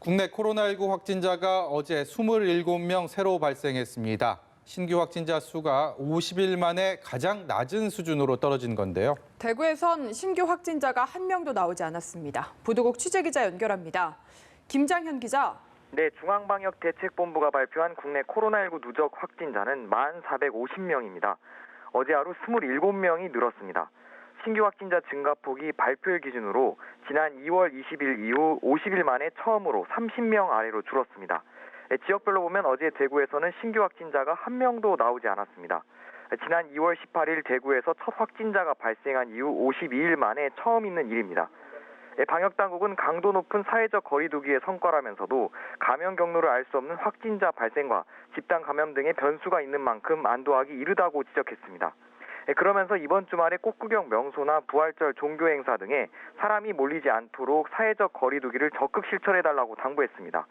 국내 코로나19 확진자가 어제 27명 새로 발생했습니다. 신규 확진자 수가 50일 만에 가장 낮은 수준으로 떨어진 건데요. 대구에선 신규 확진자가 한 명도 나오지 않았습니다. 보도국 취재기자 연결합니다. 김장현 기자. 네, 중앙방역대책본부가 발표한 국내 코로나19 누적 확진자는 1,450명입니다. 어제 하루 27명이 늘었습니다. 신규 확진자 증가폭이 발표일 기준으로 지난 2월 20일 이후 50일 만에 처음으로 30명 아래로 줄었습니다. 지역별로 보면 어제 대구에서는 신규 확진자가 한 명도 나오지 않았습니다. 지난 2월 18일 대구에서 첫 확진자가 발생한 이후 52일 만에 처음 있는 일입니다. 방역당국은 강도 높은 사회적 거리 두기의 성과라면서도 감염 경로를 알 수 없는 확진자 발생과 집단 감염 등의 변수가 있는 만큼 안도하기 이르다고 지적했습니다. 그러면서 이번 주말에 꽃구경 명소나 부활절 종교 행사 등에 사람이 몰리지 않도록 사회적 거리 두기를 적극 실천해달라고 당부했습니다.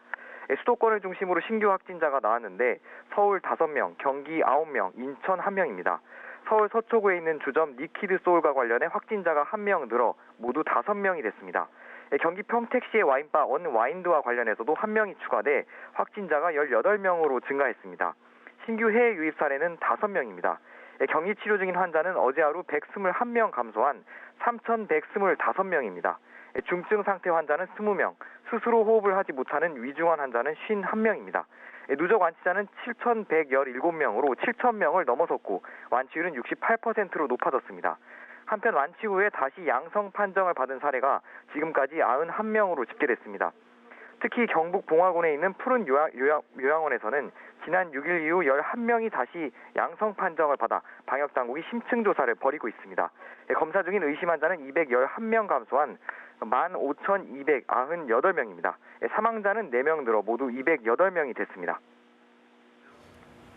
수도권을 중심으로 신규 확진자가 나왔는데 서울 5명, 경기 9명, 인천 1명입니다. 서울 서초구에 있는 주점 니키드 소울과 관련해 확진자가 1명 늘어 모두 5명이 됐습니다. 경기 평택시의 와인바 언와인드와 관련해서도 1명이 추가돼 확진자가 18명으로 증가했습니다. 신규 해외 유입 사례는 5명입니다. 격리 치료 중인 환자는 어제 하루 121명 감소한 3,125명입니다. 중증 상태 환자는 20명, 스스로 호흡을 하지 못하는 위중한 환자는 51명입니다. 누적 완치자는 7,117명으로 7,000명을 넘어섰고 완치율은 68%로 높아졌습니다. 한편 완치 후에 다시 양성 판정을 받은 사례가 지금까지 91명으로 집계됐습니다. 특히 경북 봉화군에 있는 푸른 요양원에서는 지난 6일 이후 11명이 다시 양성 판정을 받아 방역당국이 심층 조사를 벌이고 있습니다. 검사 중인 의심 환자는 211명 감소한 15,298명입니다. 사망자는 4명 늘어 모두 208명이 됐습니다.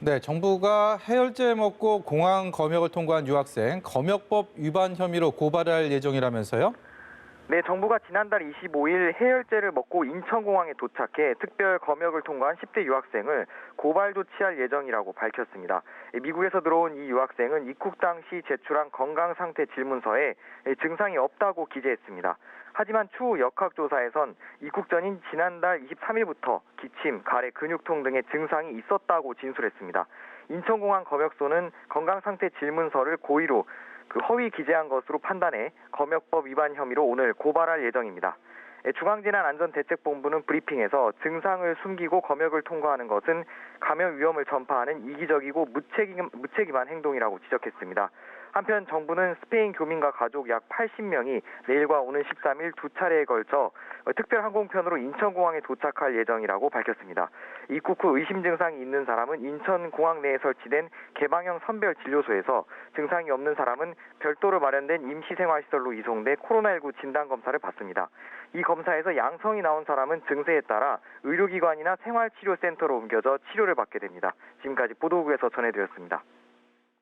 네, 정부가 해열제 먹고 공항 검역을 통과한 유학생 검역법 위반 혐의로 고발할 예정이라면서요? 네, 정부가 지난달 25일 해열제를 먹고 인천공항에 도착해 특별 검역을 통과한 10대 유학생을 고발 조치할 예정이라고 밝혔습니다. 미국에서 들어온 이 유학생은 입국 당시 제출한 건강상태 질문서에 증상이 없다고 기재했습니다. 하지만 추후 역학조사에선 입국 전인 지난달 23일부터 기침, 가래, 근육통 등의 증상이 있었다고 진술했습니다. 인천공항 검역소는 건강상태 질문서를 고의로 허위 기재한 것으로 판단해 검역법 위반 혐의로 오늘 고발할 예정입니다. 중앙재난안전대책본부는 브리핑에서 증상을 숨기고 검역을 통과하는 것은 감염 위험을 전파하는 이기적이고 무책임한 행동이라고 지적했습니다. 한편 정부는 스페인 교민과 가족 약 80명이 내일과 오는 13일 두 차례에 걸쳐 특별 항공편으로 인천공항에 도착할 예정이라고 밝혔습니다. 입국 후 의심 증상이 있는 사람은 인천공항 내에 설치된 개방형 선별진료소에서 증상이 없는 사람은 별도로 마련된 임시생활시설로 이송돼 코로나19 진단검사를 받습니다. 이 검사에서 양성이 나온 사람은 증세에 따라 의료기관이나 생활치료센터로 옮겨져 치료를 받게 됩니다. 지금까지 보도국에서 전해드렸습니다.